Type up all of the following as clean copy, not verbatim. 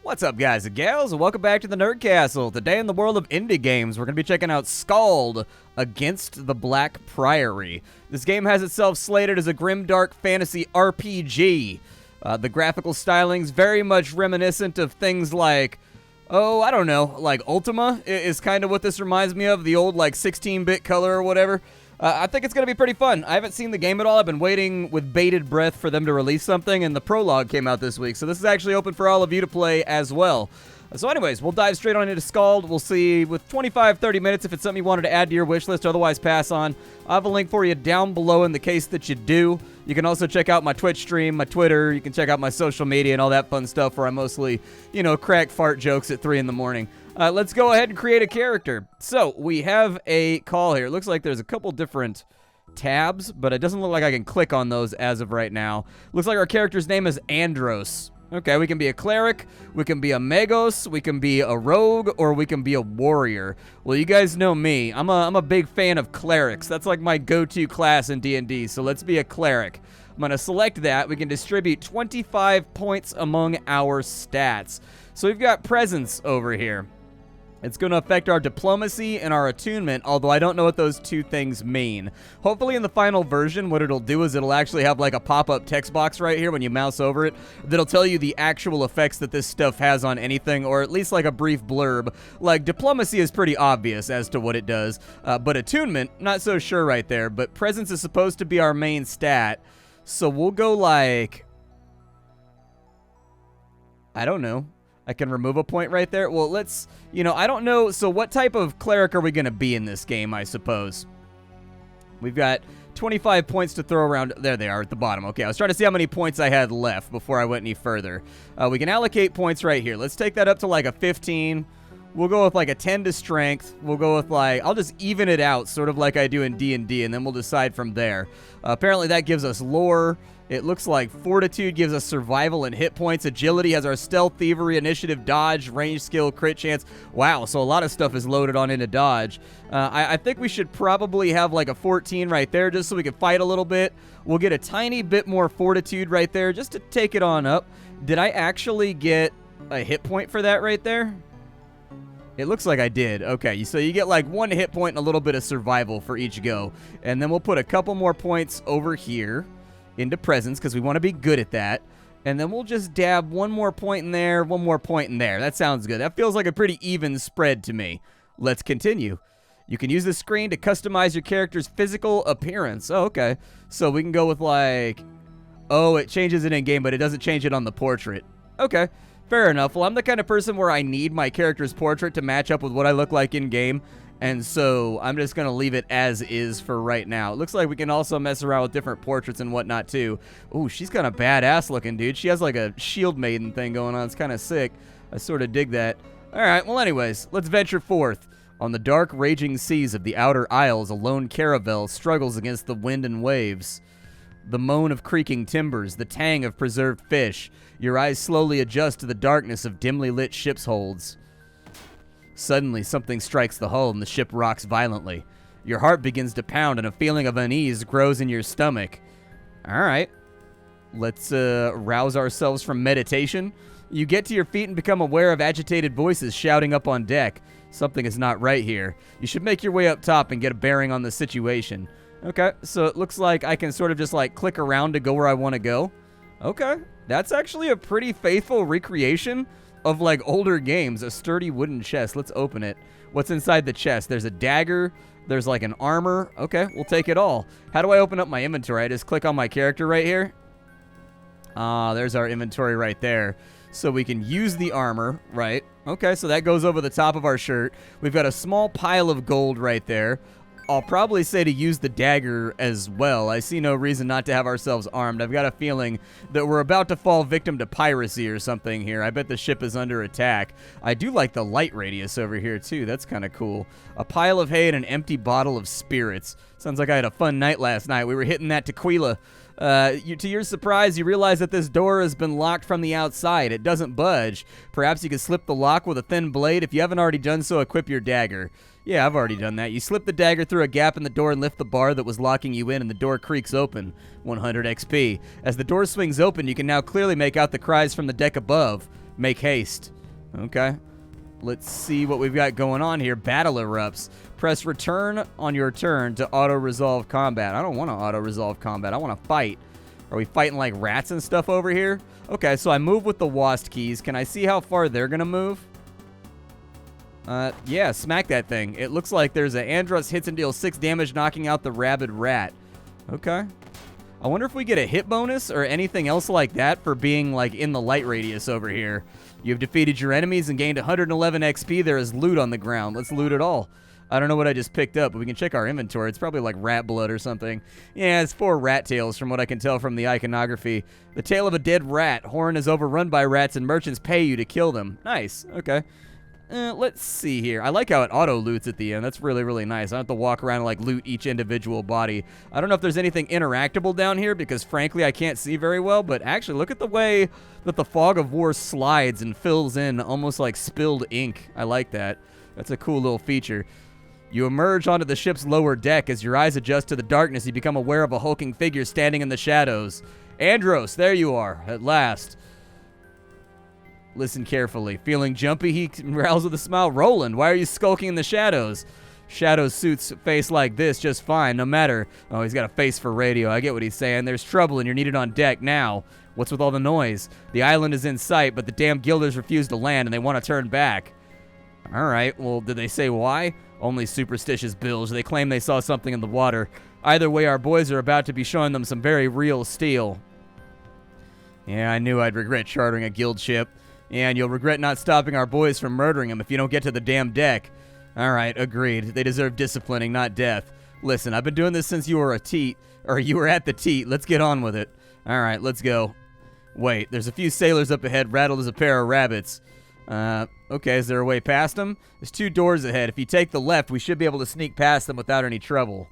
What's up, guys and gals, and welcome back to the Nerd Castle. Today in the world of indie games, we're going to be checking out Skald against the Black Priory. This game has itself slated as a grimdark fantasy RPG. The graphical styling's very much reminiscent of things like, I don't know, like Ultima is kind of what this reminds me of, the old like 16-bit color or whatever. I think it's going to be pretty fun. I haven't seen the game at all. I've been waiting with bated breath for them to release something, and the prologue came out this week. So this is actually open for all of you to play as well. So anyways, we'll dive straight on into Skald. We'll see with 25-30 minutes if it's something you wanted to add to your wish list. Otherwise, pass on. I have a link for you down below in the case that you do. You can also check out my Twitch stream, my Twitter. You can check out my social media and all that fun stuff where I mostly, crack fart jokes at 3 in the morning. Let's go ahead and create a character. So, we have a call here. It looks like there's a couple different tabs, but it doesn't look like I can click on those as of right now. Looks like our character's name is Andros. Okay, we can be a cleric, we can be a magos, we can be a rogue, or we can be a warrior. Well, you guys know me. I'm a big fan of clerics. That's like my go-to class in D&D, so let's be a cleric. I'm going to select that. We can distribute 25 points among our stats. So we've got presence over here. It's going to affect our diplomacy and our attunement, although I don't know what those two things mean. Hopefully in the final version, what it'll do is it'll actually have like a pop-up text box right here when you mouse over it that'll tell you the actual effects that this stuff has on anything, or at least like a brief blurb. Like, diplomacy is pretty obvious as to what it does, but attunement, not so sure right there. But presence is supposed to be our main stat, so we'll go like, I don't know. I can remove a point right there. Well, let's, I don't know. So what type of cleric are we going to be in this game, I suppose? We've got 25 points to throw around. There they are at the bottom. Okay, I was trying to see how many points I had left before I went any further. We can allocate points right here. Let's take that up to like a 15. We'll go with like a 10 to strength. We'll go with like, I'll just even it out, sort of like I do in D&D, and then we'll decide from there. Apparently that gives us lore. It looks like fortitude gives us survival and hit points. Agility has our stealth, thievery, initiative, dodge, range skill, crit chance. Wow, so a lot of stuff is loaded on into dodge. I think we should probably have like a 14 right there just so we can fight a little bit. We'll get a tiny bit more fortitude right there just to take it on up. Did I actually get a hit point for that right there? It looks like I did. Okay, so you get like 1 hit point and a little bit of survival for each go. And then we'll put a couple more points over here into presence because we want to be good at that. And then we'll just dab 1 more point in there, 1 more point in there. That sounds good. That feels like a pretty even spread to me. Let's continue. You can use the screen to customize your character's physical appearance. Oh, okay. So we can go with like, it changes it in game, but it doesn't change it on the portrait. Okay. Fair enough. Well, I'm the kind of person where I need my character's portrait to match up with what I look like in-game, and so I'm just going to leave it as is for right now. It looks like we can also mess around with different portraits and whatnot, too. Ooh, she's kind of badass looking, dude. She has like a shield maiden thing going on. It's kind of sick. I sort of dig that. All right, well, anyways, let's venture forth. On the dark, raging seas of the Outer Isles, a lone caravel struggles against the wind and waves. The moan of creaking timbers, the tang of preserved fish. Your eyes slowly adjust to the darkness of dimly lit ship's holds. Suddenly, something strikes the hull and the ship rocks violently. Your heart begins to pound and a feeling of unease grows in your stomach. All right. Let's rouse ourselves from meditation. You get to your feet and become aware of agitated voices shouting up on deck. Something is not right here. You should make your way up top and get a bearing on the situation. Okay, so it looks like I can sort of just like click around to go where I want to go. Okay, that's actually a pretty faithful recreation of like older games. A sturdy wooden chest. Let's open it. What's inside the chest? There's a dagger. There's like an armor. Okay, we'll take it all. How do I open up my inventory? I just click on my character right here. There's our inventory right there. So we can use the armor, right? Okay, so that goes over the top of our shirt. We've got a small pile of gold right there. I'll probably say to use the dagger as well. I see no reason not to have ourselves armed. I've got a feeling that we're about to fall victim to piracy or something here. I bet the ship is under attack. I do like the light radius over here, too. That's kind of cool. A pile of hay and an empty bottle of spirits. Sounds like I had a fun night last night. We were hitting that tequila. To your surprise, you realize that this door has been locked from the outside. It doesn't budge. Perhaps you could slip the lock with a thin blade. If you haven't already done so, equip your dagger. Yeah, I've already done that. You slip the dagger through a gap in the door and lift the bar that was locking you in, and the door creaks open. 100 XP. As the door swings open, you can now clearly make out the cries from the deck above. Make haste. Okay. Let's see what we've got going on here. Battle erupts. Press return on your turn to auto-resolve combat. I don't want to auto-resolve combat. I want to fight. Are we fighting like rats and stuff over here? Okay, so I move with the WASD keys. Can I see how far they're going to move? Yeah, smack that thing. It looks like there's a Andros hits and deals 6 damage, knocking out the rabid rat. Okay. I wonder if we get a hit bonus or anything else like that for being, like, in the light radius over here. You've defeated your enemies and gained 111 XP. There is loot on the ground. Let's loot it all. I don't know what I just picked up, but we can check our inventory. It's probably like rat blood or something. Yeah, it's 4 rat tails from what I can tell from the iconography. The tail of a dead rat. Horn is overrun by rats and merchants pay you to kill them. Nice. Okay. Let's see here. I like how it auto-loots at the end. That's really, really nice. I don't have to walk around and, like, loot each individual body. I don't know if there's anything interactable down here because, frankly, I can't see very well. But actually, look at the way that the fog of war slides and fills in almost like spilled ink. I like that. That's a cool little feature. You emerge onto the ship's lower deck. As your eyes adjust to the darkness, you become aware of a hulking figure standing in the shadows. Andros, there you are, at last. Listen carefully. Feeling jumpy, he growls with a smile. Roland, why are you skulking in the shadows? Shadows suits face like this just fine, no matter. Oh, he's got a face for radio. I get what he's saying. There's trouble and you're needed on deck now. What's with all the noise? The island is in sight, but the damn guilders refuse to land and they want to turn back. All right, well, did they say why? Only superstitious bilge. They claim they saw something in the water. Either way, our boys are about to be showing them some very real steel. Yeah, I knew I'd regret chartering a guild ship. Yeah, and you'll regret not stopping our boys from murdering them if you don't get to the damn deck. All right, agreed. They deserve disciplining, not death. Listen, I've been doing this since you were a teat, or you were at the teat. Let's get on with it. All right, let's go. Wait, there's a few sailors up ahead, rattled as a pair of rabbits. Okay, is there a way past them? There's 2 doors ahead. If you take the left, we should be able to sneak past them without any trouble.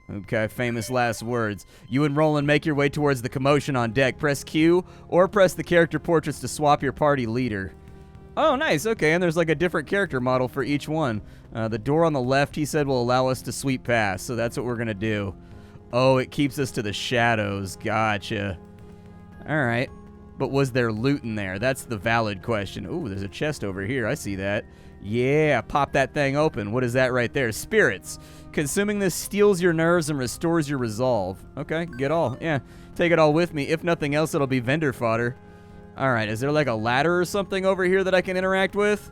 Okay, famous last words. You and Roland make your way towards the commotion on deck. Press Q or press the character portraits to swap your party leader. Oh, nice. Okay, and there's like a different character model for each one. The door on the left, he said, will allow us to sweep past, so that's what we're going to do. Oh, it keeps us to the shadows. Gotcha. All right. But was there loot in there? That's the valid question. Ooh, there's a chest over here. I see that. Yeah, pop that thing open. What is that right there? Spirits. Consuming this steals your nerves and restores your resolve. Okay, get all. Yeah, take it all with me. If nothing else, it'll be vendor fodder. All right, is there like a ladder or something over here that I can interact with?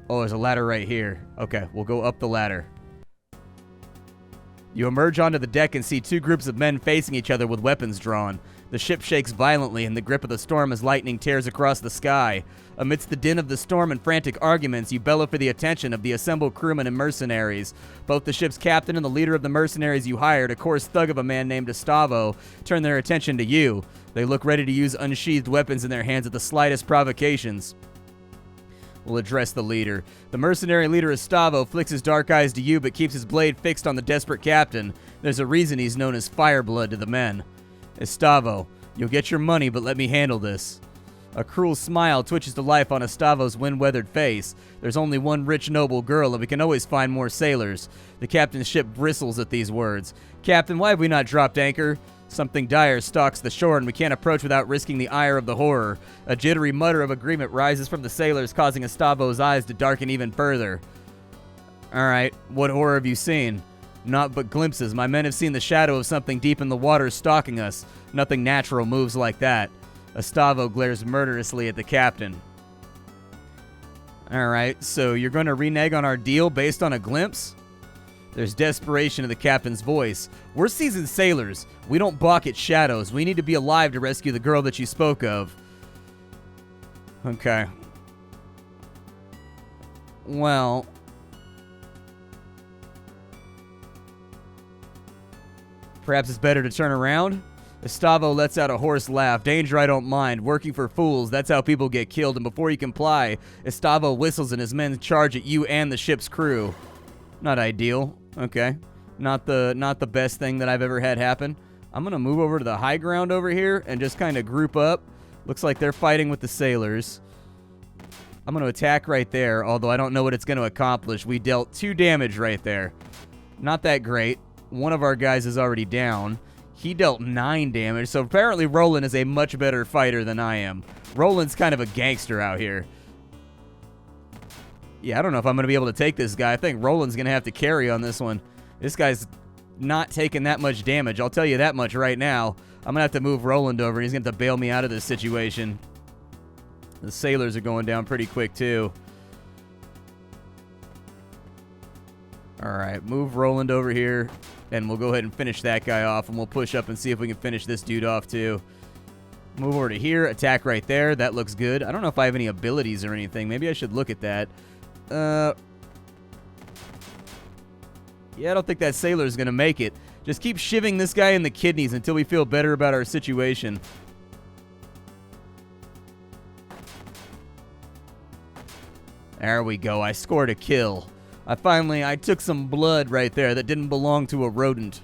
Oh, there's a ladder right here. Okay, we'll go up the ladder. You emerge onto the deck and see 2 groups of men facing each other with weapons drawn. The ship shakes violently in the grip of the storm as lightning tears across the sky. Amidst the din of the storm and frantic arguments, you bellow for the attention of the assembled crewmen and mercenaries. Both the ship's captain and the leader of the mercenaries you hired, a coarse thug of a man named Gustavo, turn their attention to you. They look ready to use unsheathed weapons in their hands at the slightest provocations. We'll address the leader. The mercenary leader Gustavo flicks his dark eyes to you but keeps his blade fixed on the desperate captain. There's a reason he's known as Fireblood to the men. Gustavo, you'll get your money, but let me handle this. A cruel smile twitches to life on Gustavo's wind-weathered face. There's only one rich, noble girl, and we can always find more sailors. The captain's ship bristles at these words. Captain, why have we not dropped anchor? Something dire stalks the shore, and we can't approach without risking the ire of the horror. A jittery mutter of agreement rises from the sailors, causing Gustavo's eyes to darken even further. All right, what horror have you seen? Not but glimpses. My men have seen the shadow of something deep in the water stalking us. Nothing natural moves like that. Gustavo glares murderously at the captain. All right, so you're going to renege on our deal based on a glimpse? There's desperation in the captain's voice. We're seasoned sailors. We don't balk at shadows. We need to be alive to rescue the girl that you spoke of. Okay. Well, perhaps it's better to turn around? Gustavo lets out a hoarse laugh. Danger I don't mind. Working for fools, that's how people get killed. And before you comply, Gustavo whistles and his men charge at you and the ship's crew. Not ideal. Okay. Not the best thing that I've ever had happen. I'm going to move over to the high ground over here and just kind of group up. Looks like they're fighting with the sailors. I'm going to attack right there, although I don't know what it's going to accomplish. We dealt 2 damage right there. Not that great. One of our guys is already down. He dealt 9 damage, so apparently Roland is a much better fighter than I am. Roland's kind of a gangster out here. Yeah, I don't know if I'm going to be able to take this guy. I think Roland's going to have to carry on this one. This guy's not taking that much damage. I'll tell you that much right now. I'm going to have to move Roland over. He's going to have to bail me out of this situation. The sailors are going down pretty quick, too. All right, move Roland over here, and we'll go ahead and finish that guy off, and we'll push up and see if we can finish this dude off, too. Move over to here, attack right there. That looks good. I don't know if I have any abilities or anything. Maybe I should look at that. Yeah, I don't think that sailor's going to make it. Just keep shivving this guy in the kidneys until we feel better about our situation. There we go. I scored a kill. I took some blood right there that didn't belong to a rodent.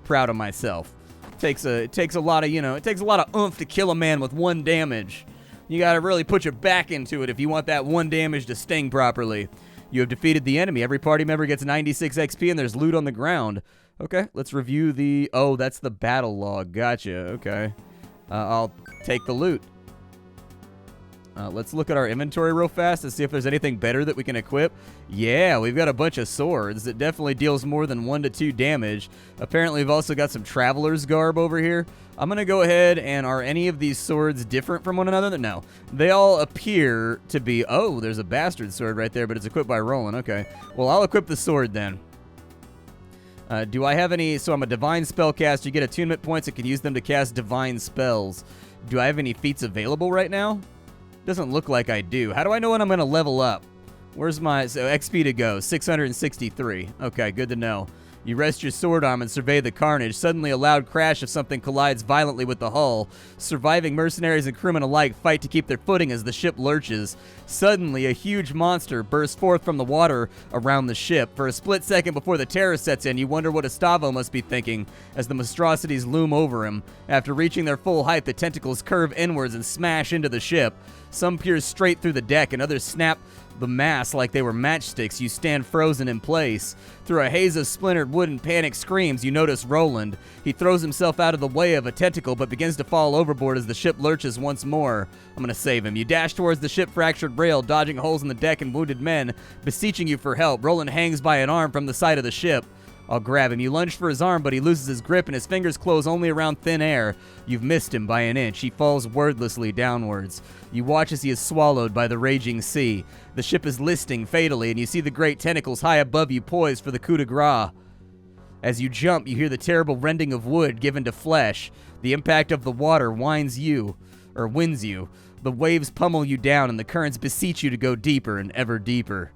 Proud of myself. It takes a lot of, it takes a lot of oomph to kill a man with 1 damage. You gotta really put your back into it if you want that 1 damage to sting properly. You have defeated the enemy. Every party member gets 96 XP and there's loot on the ground. Okay, let's review the... Oh, that's the battle log. Gotcha, okay. I'll take the loot. Let's look at our inventory real fast and see if there's anything better that we can equip. Yeah, we've got a bunch of swords. It definitely deals more than 1 to 2 damage. Apparently, we've also got some traveler's garb over here. I'm going to go ahead and... Are any of these swords different from one another? No. They all appear to be... Oh, there's a bastard sword right there, but it's equipped by Roland. Okay. Well, I'll equip the sword then. Do I have any... So I'm a divine spellcaster. You get attunement points and can use them to cast divine spells. Do I have any feats available right now? Doesn't look like I do. How do I know when I'm going to level up? Where's my... So XP to go. 663. Okay, good to know. You rest your sword arm and survey the carnage. Suddenly a loud crash of something collides violently with the hull. Surviving mercenaries and crewmen alike fight to keep their footing as the ship lurches. Suddenly, a huge monster bursts forth from the water around the ship. For a split second before the terror sets in, you wonder what Estavo must be thinking as the monstrosities loom over him. After reaching their full height, the tentacles curve inwards and smash into the ship. Some pierce straight through the deck and others snap the mast like they were matchsticks. You stand frozen in place. Through a haze of splintered wood and panicked screams, you notice Roland. He throws himself out of the way of a tentacle but begins to fall overboard as the ship lurches once more. I'm gonna save him. You dash towards the ship fractured rail, dodging holes in the deck and wounded men, beseeching you for help. Roland hangs by an arm from the side of the ship. I'll grab him. You lunge for his arm, but he loses his grip and his fingers close only around thin air. You've missed him by an inch. He falls wordlessly downwards. You watch as he is swallowed by the raging sea. The ship is listing fatally, and you see the great tentacles high above you poised for the coup de grace. As you jump, you hear the terrible rending of wood given to flesh. The impact of the water winds you. The waves pummel you down, and the currents beseech you to go deeper and ever deeper.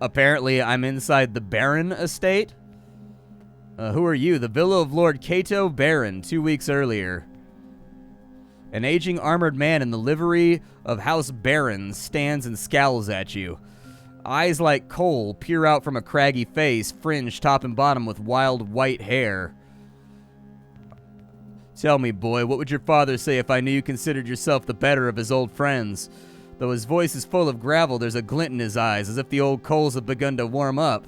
Apparently, I'm inside the Baron estate. Who are you? The villa of Lord Cato Baron, 2 weeks earlier. An aging armored man in the livery of House Baron stands and scowls at you. Eyes like coal peer out from a craggy face, fringed top and bottom with wild white hair. Tell me, boy, what would your father say if I knew you considered yourself the better of his old friends? Though his voice is full of gravel, there's a glint in his eyes, as if the old coals have begun to warm up.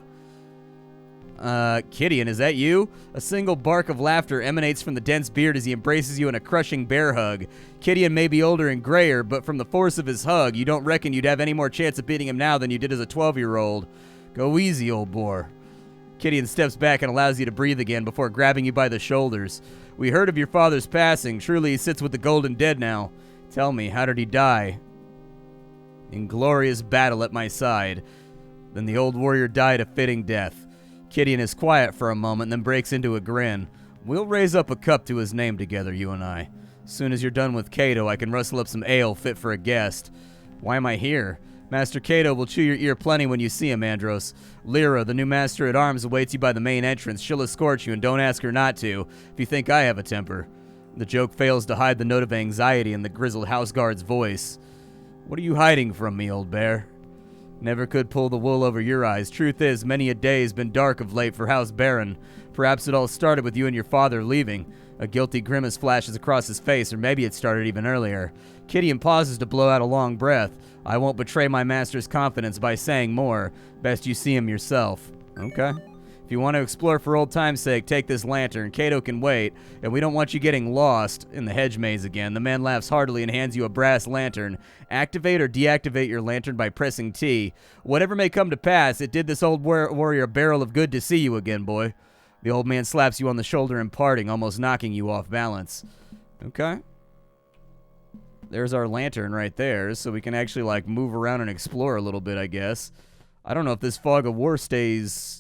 Gideon, is that you? A single bark of laughter emanates from the dense beard as he embraces you in a crushing bear hug. Gideon may be older and grayer, but from the force of his hug, you don't reckon you'd have any more chance of beating him now than you did as a 12-year-old. Go easy, old boar. Gideon steps back and allows you to breathe again before grabbing you by the shoulders. We heard of your father's passing. Truly he sits with the golden dead now. Tell me, how did he die? In glorious battle at my side. Then the old warrior died a fitting death. Gideon is quiet for a moment, then breaks into a grin. We'll raise up a cup to his name together, you and I. As soon as you're done with Cato, I can rustle up some ale fit for a guest. Why am I here? Master Cato will chew your ear plenty when you see him, Andros. Lyra, the new master at arms, awaits you by the main entrance. She'll escort you, and don't ask her not to, if you think I have a temper. The joke fails to hide the note of anxiety in the grizzled houseguard's voice. What are you hiding from me, old bear? Never could pull the wool over your eyes. Truth is, many a day has been dark of late for House Baron. Perhaps it all started with you and your father leaving. A guilty grimace flashes across his face, or maybe it started even earlier. Gideon pauses to blow out a long breath. I won't betray my master's confidence by saying more. Best you see him yourself. Okay. If If you want to explore for old time's sake, take this lantern. Cato can wait, and we don't want you getting lost in the hedge maze again. The man laughs heartily and hands you a brass lantern. Activate or deactivate your lantern by pressing T. Whatever may come to pass, it did this old warrior a barrel of good to see you again, boy. The old man slaps you on the shoulder in parting, almost knocking you off balance. Okay. There's our lantern right there, so we can actually, like, move around and explore a little bit, I guess. I don't know if this fog of war stays...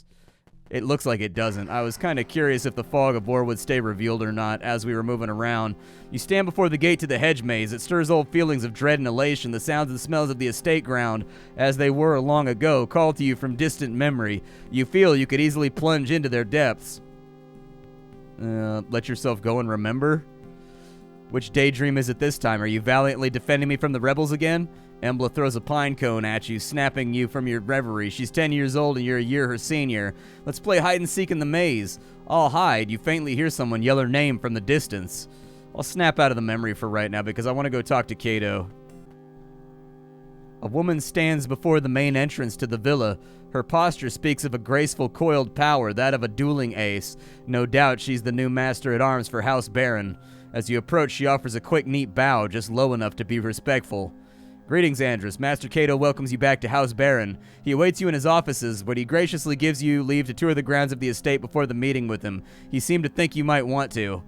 It looks like it doesn't. I was kind of curious if the fog of war would stay revealed or not as we were moving around. You stand before the gate to the hedge maze. It stirs old feelings of dread and elation. The sounds and smells of the estate ground, as they were long ago, call to you from distant memory. You feel you could easily plunge into their depths. Let yourself go and remember? Which daydream is it this time? Are you valiantly defending me from the rebels again? Embla throws a pine cone at you, snapping you from your reverie. She's 10 years old and you're a year her senior. Let's play hide and seek in the maze. I'll hide. You faintly hear someone yell her name from the distance. I'll snap out of the memory for right now because I want to go talk to Cato. A woman stands before the main entrance to the villa. Her posture speaks of a graceful, coiled power, that of a dueling ace. No doubt she's the new master-at-arms for House Baron. As you approach, she offers a quick, neat bow, just low enough to be respectful. Greetings, Andrus. Master Cato welcomes you back to House Baron. He awaits you in his offices, but he graciously gives you leave to tour the grounds of the estate before the meeting with him. He seemed to think you might want to.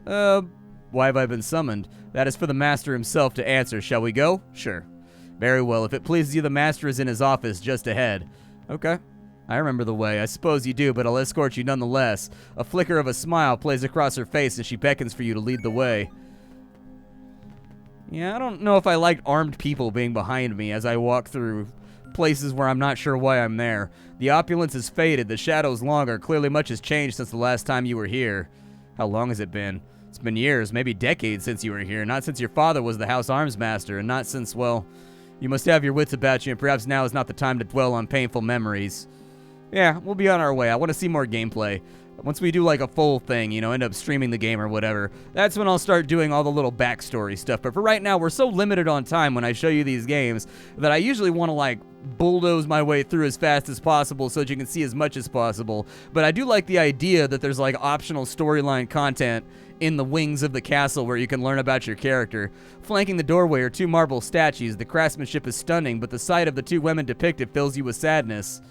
Why have I been summoned? That is for the master himself to answer. Shall we go? Sure. Very well. If it pleases you, the master is in his office just ahead. Okay. I remember the way. I suppose you do, but I'll escort you nonetheless. A flicker of a smile plays across her face as she beckons for you to lead the way. Yeah, I don't know if I liked armed people being behind me as I walk through places where I'm not sure why I'm there. The opulence has faded, the shadows longer. Clearly much has changed since the last time you were here. How long has it been? It's been years, maybe decades since you were here. Not since your father was the House Arms Master, and not since, well, you must have your wits about you, and perhaps now is not the time to dwell on painful memories. Yeah, we'll be on our way. I want to see more gameplay. Once we do like a full thing, you know, end up streaming the game or whatever, that's when I'll start doing all the little backstory stuff. But for right now, we're so limited on time when I show you these games that I usually want to like bulldoze my way through as fast as possible so that you can see as much as possible. But I do like the idea that there's like optional storyline content in the wings of the castle where you can learn about your character. Flanking the doorway are two marble statues. The craftsmanship is stunning, but the sight of the two women depicted fills you with sadness.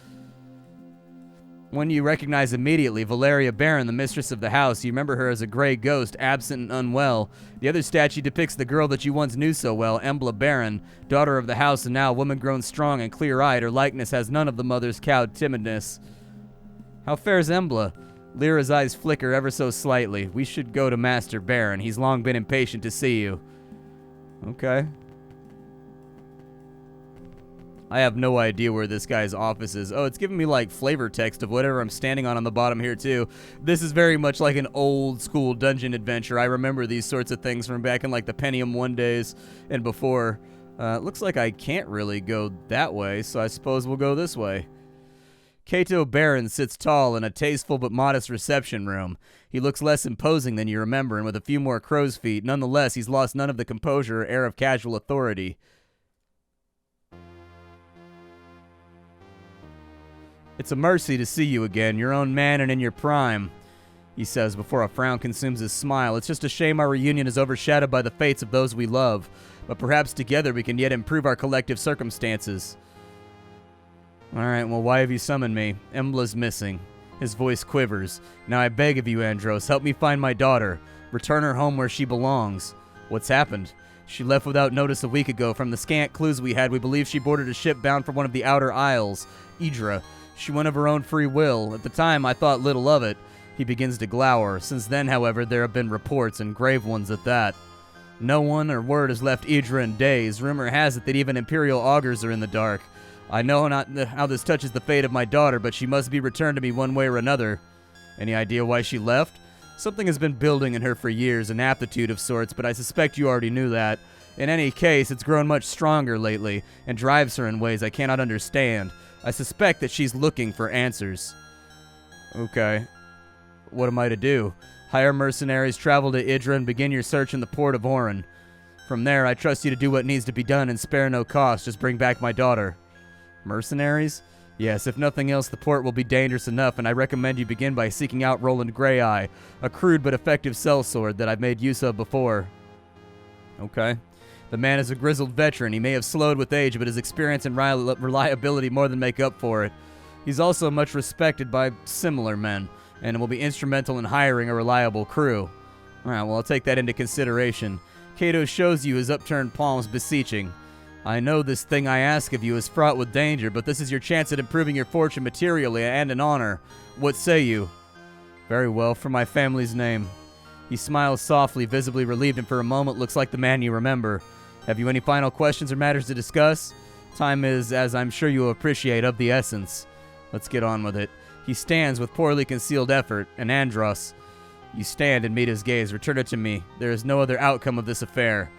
One you recognize immediately, Valeria Baron, the mistress of the house. You remember her as a gray ghost, absent and unwell. The other statue depicts the girl that you once knew so well, Embla Baron, daughter of the house and now a woman grown strong and clear-eyed. Her likeness has none of the mother's cowed timidness. How fares Embla? Lyra's eyes flicker ever so slightly. We should go to Master Baron. He's long been impatient to see you. Okay. I have no idea where this guy's office is. Oh, it's giving me like flavor text of whatever I'm standing on the bottom here too. This is very much like an old school dungeon adventure. I remember these sorts of things from back in like the Pentium 1 days and before. Looks like I can't really go that way, so I suppose we'll go this way. Cato Baron sits tall in a tasteful but modest reception room. He looks less imposing than you remember and with a few more crow's feet. Nonetheless, he's lost none of the composure or air of casual authority. It's a mercy to see you again, your own man and in your prime, he says before a frown consumes his smile. It's just a shame our reunion is overshadowed by the fates of those we love, but perhaps together we can yet improve our collective circumstances. Alright, well, why have you summoned me? Embla's missing. His voice quivers. Now I beg of you, Andros, help me find my daughter. Return her home where she belongs. What's happened? She left without notice a week ago. From the scant clues we had, we believe she boarded a ship bound for one of the outer isles, Idra. She went of her own free will. At the time, I thought little of it. He begins to glower. Since then, however, there have been reports, and grave ones at that. No one or word has left Idra in days. Rumor has it that even Imperial augurs are in the dark. I know not how this touches the fate of my daughter, but she must be returned to me one way or another. Any idea why she left? Something has been building in her for years, an aptitude of sorts, but I suspect you already knew that. In any case, it's grown much stronger lately, and drives her in ways I cannot understand. I suspect that she's looking for answers. Okay. What am I to do? Hire mercenaries, travel to Idra, and begin your search in the port of Oran. From there, I trust you to do what needs to be done and spare no cost. Just bring back my daughter. Mercenaries? Yes, if nothing else, the port will be dangerous enough, and I recommend you begin by seeking out Roland Greyeye, a crude but effective sellsword that I've made use of before. Okay. The man is a grizzled veteran. He may have slowed with age, but his experience and reliability more than make up for it. He's also much respected by similar men, and will be instrumental in hiring a reliable crew. Alright, well, I'll take that into consideration. Cato shows you his upturned palms, beseeching. I know this thing I ask of you is fraught with danger, but this is your chance at improving your fortune materially and in honor. What say you? Very well, for my family's name. He smiles softly, visibly relieved, and for a moment looks like the man you remember. Have you any final questions or matters to discuss? Time is, as I'm sure you will appreciate, of the essence. Let's get on with it. He stands with poorly concealed effort, and Andros. You stand and meet his gaze. Return it to me. There is no other outcome of this affair.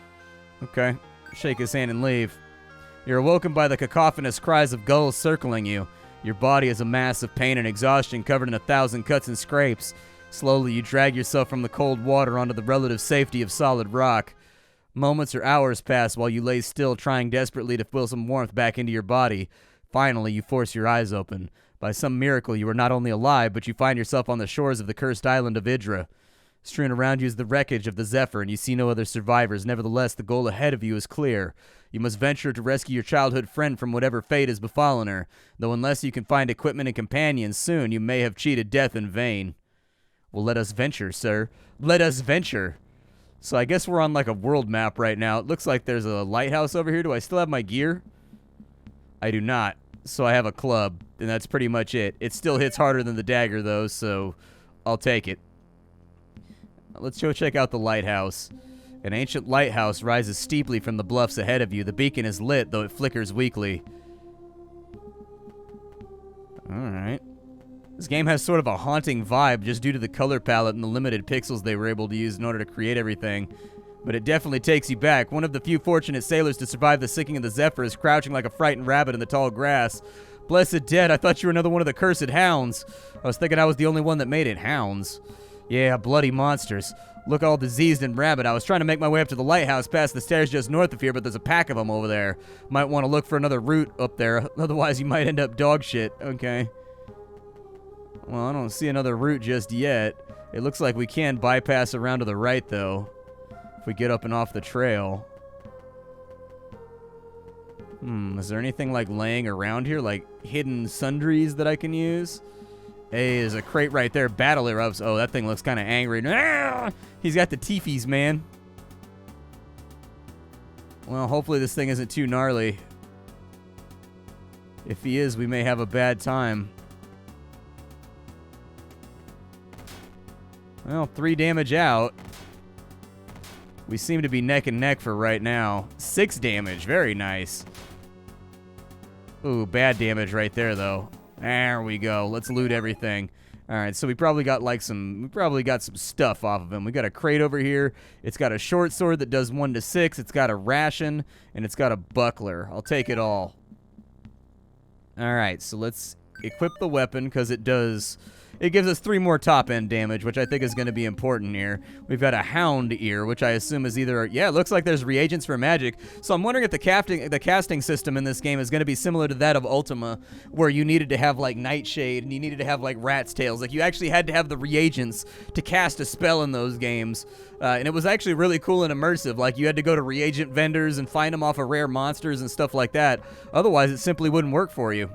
Okay. Shake his hand and leave. You're awoken by the cacophonous cries of gulls circling you. Your body is a mass of pain and exhaustion covered in 1,000 cuts and scrapes. Slowly, you drag yourself from the cold water onto the relative safety of solid rock. Moments or hours pass while you lay still, trying desperately to feel some warmth back into your body. Finally, you force your eyes open. By some miracle, you are not only alive, but you find yourself on the shores of the cursed island of Idra. Strewn around you is the wreckage of the Zephyr, and you see no other survivors. Nevertheless, the goal ahead of you is clear. You must venture to rescue your childhood friend from whatever fate has befallen her, though unless you can find equipment and companions soon, you may have cheated death in vain. Well, let us venture, sir. Let us venture. So I guess we're on like a world map right now. It looks like there's a lighthouse over here. Do I still have my gear? I do not. So I have a club, and that's pretty much it. It still hits harder than the dagger, though, so I'll take it. Let's go check out the lighthouse. An ancient lighthouse rises steeply from the bluffs ahead of you. The beacon is lit, though it flickers weakly. Alright. This game has sort of a haunting vibe just due to the color palette and the limited pixels they were able to use in order to create everything. But it definitely takes you back. One of the few fortunate sailors to survive the sinking of the Zephyr is crouching like a frightened rabbit in the tall grass. Blessed dead, I thought you were another one of the cursed hounds. I was thinking I was the only one that made it. Hounds. Yeah, bloody monsters. Look all diseased and rabid. I was trying to make my way up to the lighthouse past the stairs just north of here, but there's a pack of them over there. Might want to look for another route up there, otherwise you might end up dog shit. Okay. Well, I don't see another route just yet. It looks like we can bypass around to the right, though, if we get up and off the trail. Is there anything like laying around here, like hidden sundries that I can use? Hey, there's a crate right there. Battle erupts. Oh, that thing looks kind of angry. He's got the teefies, man. Well, hopefully this thing isn't too gnarly. If he is, we may have a bad time. Well, 3 damage out. We seem to be neck and neck for right now. 6 damage. Very nice. Ooh, bad damage right there, though. There we go. Let's loot everything. All right, so we probably got some stuff off of him. We got a crate over here. It's got a short sword that does 1 to 6. It's got a ration, and it's got a buckler. I'll take it all. All right, so let's equip the weapon because it gives us 3 more top-end damage, which I think is going to be important here. We've got a hound ear, which I assume is either... Yeah, it looks like there's reagents for magic. So I'm wondering if the casting system in this game is going to be similar to that of Ultima, where you needed to have, like, Nightshade, and you needed to have, like, Rat's Tails. Like, you actually had to have the reagents to cast a spell in those games. And it was actually really cool and immersive. Like, you had to go to reagent vendors and find them off of rare monsters and stuff like that. Otherwise, it simply wouldn't work for you.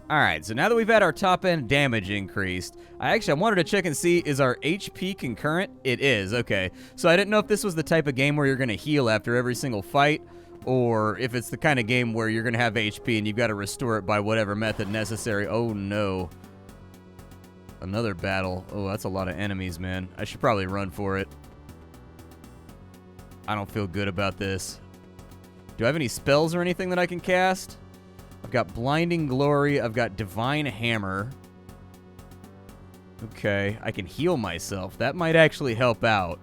Alright, so now that we've had our top-end damage increased, I wanted to check and see, is our HP concurrent? It is, okay. So I didn't know if this was the type of game where you're going to heal after every single fight, or if it's the kind of game where you're going to have HP and you've got to restore it by whatever method necessary. Oh, no. Another battle. Oh, that's a lot of enemies, man. I should probably run for it. I don't feel good about this. Do I have any spells or anything that I can cast? I've got Blinding Glory. I've got Divine Hammer. Okay, I can heal myself. That might actually help out.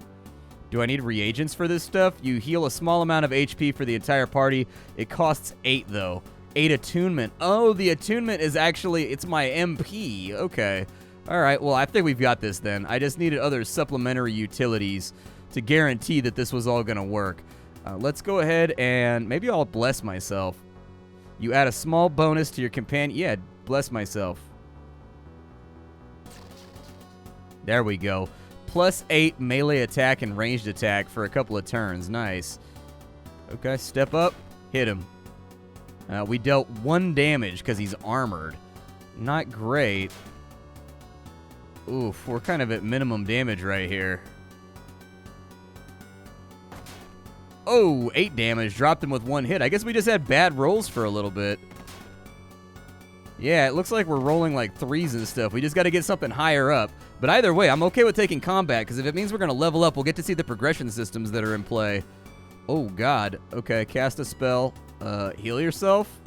Do I need reagents for this stuff? You heal a small amount of HP for the entire party. It costs 8, though. 8 attunement. Oh, the attunement is actually... It's my MP. Okay. All right, well, I think we've got this then. I just needed other supplementary utilities to guarantee that this was all going to work. Let's go ahead and... Maybe I'll bless myself. You add a small bonus to your companion. Yeah, Bless myself. There we go. +8 melee attack and ranged attack for a couple of turns. Nice. Okay, step up. Hit him. We dealt 1 damage because he's armored. Not great. Oof, we're kind of at minimum damage right here. Oh, 8 damage. Dropped him with 1 hit. I guess we just had bad rolls for a little bit. Yeah, it looks like we're rolling like 3s and stuff. We just got to get something higher up. But either way, I'm okay with taking combat, because if it means we're going to level up, we'll get to see the progression systems that are in play. Oh, God. Okay, cast a spell. Heal yourself.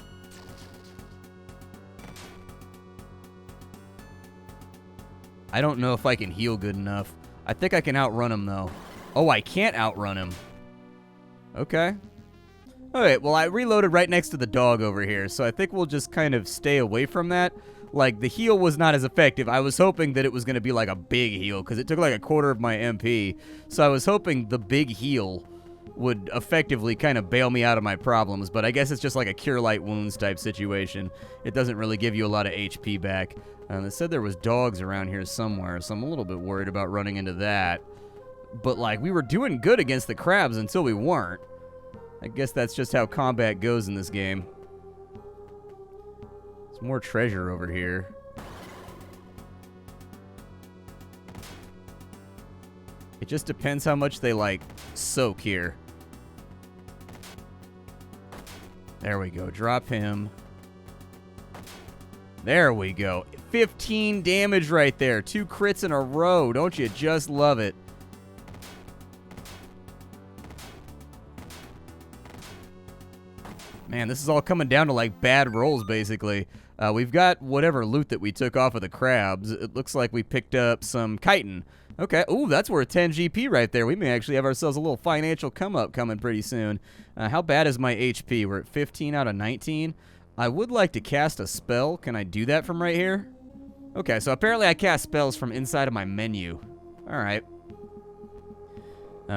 I don't know if I can heal good enough. I think I can outrun him, though. Oh, I can't outrun him. Okay. All right, well, I reloaded right next to the dog over here, so I think we'll just kind of stay away from that. Like, the heal was not as effective. I was hoping that it was going to be like a big heal, because it took like a quarter of my MP. So I was hoping the big heal would effectively kind of bail me out of my problems, but I guess it's just like a cure light wounds type situation. It doesn't really give you a lot of HP back. They said there was dogs around here somewhere, so I'm a little bit worried about running into that. But, like, we were doing good against the crabs until we weren't. I guess that's just how combat goes in this game. There's more treasure over here. It just depends how much they, like, soak here. There we go. Drop him. There we go. 15 damage right there. 2 crits in a row. Don't you just love it? Man, this is all coming down to, like, bad rolls, basically. We've got whatever loot that we took off of the crabs. It looks like we picked up some chitin. Okay. Ooh, that's worth 10 GP right there. We may actually have ourselves a little financial come-up coming pretty soon. How bad is my HP? We're at 15 out of 19. I would like to cast a spell. Can I do that from right here? Okay, so apparently I cast spells from inside of my menu. All right.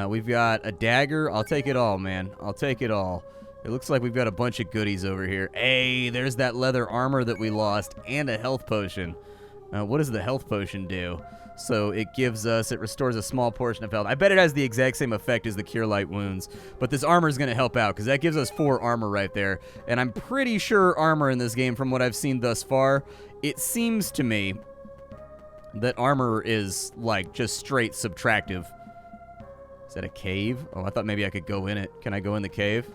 We've got a dagger. I'll take it all, man. I'll take it all. It looks like we've got a bunch of goodies over here. Hey, there's that leather armor that we lost and a health potion. What does the health potion do? So it gives us, it restores a small portion of health. I bet it has the exact same effect as the Cure Light Wounds, but this armor is going to help out because that gives us 4 armor right there. And I'm pretty sure armor in this game, from what I've seen thus far, it seems to me that armor is like just straight subtractive. Is that a cave? Oh, I thought maybe I could go in it. Can I go in the cave?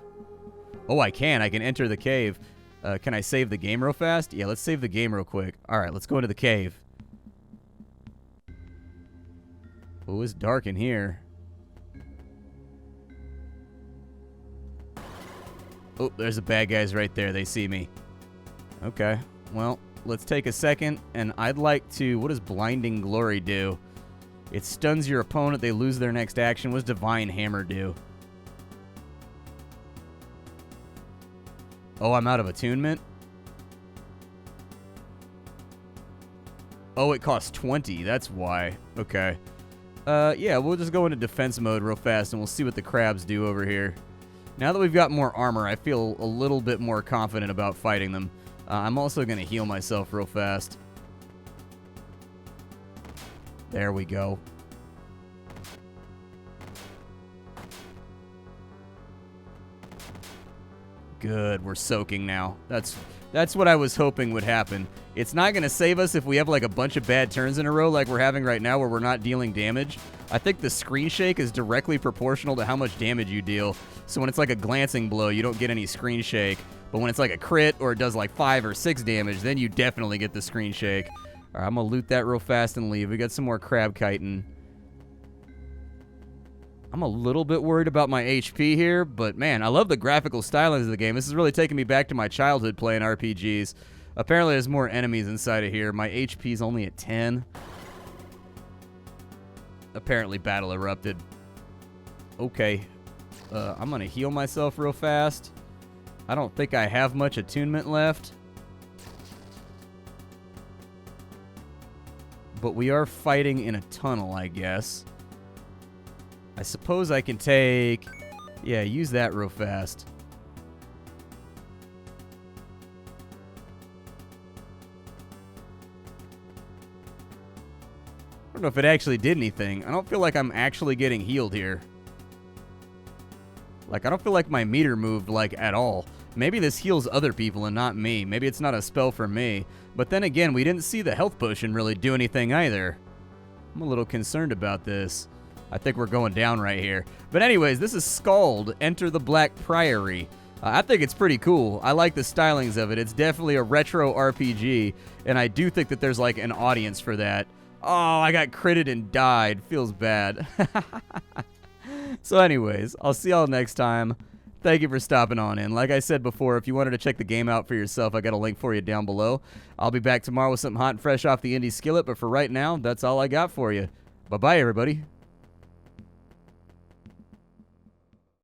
Oh, I can. I can enter the cave. Can I save the game real fast? Yeah, let's save the game real quick. All right, let's go into the cave. Oh, it's dark in here. Oh, there's the bad guys right there. They see me. Okay, well, let's take a second, and I'd like to... What does Blinding Glory do? It stuns your opponent. They lose their next action. What does Divine Hammer do? Oh, I'm out of attunement? Oh, it costs 20. That's why. Okay. Yeah, we'll just go into defense mode real fast, and we'll see what the crabs do over here. Now that we've got more armor, I feel a little bit more confident about fighting them. I'm also going to heal myself real fast. There we go. Good, we're soaking now. That's what I was hoping would happen. It's not going to save us if we have like a bunch of bad turns in a row like we're having right now where we're not dealing damage. I think the screen shake is directly proportional to how much damage you deal. So when it's like a glancing blow, you don't get any screen shake. But when it's like a crit or it does like 5 or 6 damage, then you definitely get the screen shake. All right, I'm going to loot that real fast and leave. We got some more crab chitin. I'm a little bit worried about my HP here, but man, I love the graphical stylings of the game. This is really taking me back to my childhood playing RPGs. Apparently there's more enemies inside of here. My HP is only at 10. Apparently battle erupted. Okay. I'm going to heal myself real fast. I don't think I have much attunement left. But we are fighting in a tunnel, I guess. I suppose I can take... Yeah, use that real fast. don't know if it actually did anything. I don't feel like I'm actually getting healed here. Like, I don't feel like my meter moved, like, at all. Maybe this heals other people and not me. Maybe it's not a spell for me. But then again, we didn't see the health potion really do anything either. I'm a little concerned about this. I think we're going down right here. But anyways, this is Skald, Enter the Black Priory. I think it's pretty cool. I like the stylings of it. It's definitely a retro RPG, and I do think that there's like an audience for that. Oh, I got critted and died. Feels bad. So anyways, I'll see y'all next time. Thank you for stopping on in. Like I said before, if you wanted to check the game out for yourself, I got a link for you down below. I'll be back tomorrow with something hot and fresh off the indie skillet, but for right now, that's all I got for you. Bye-bye, everybody.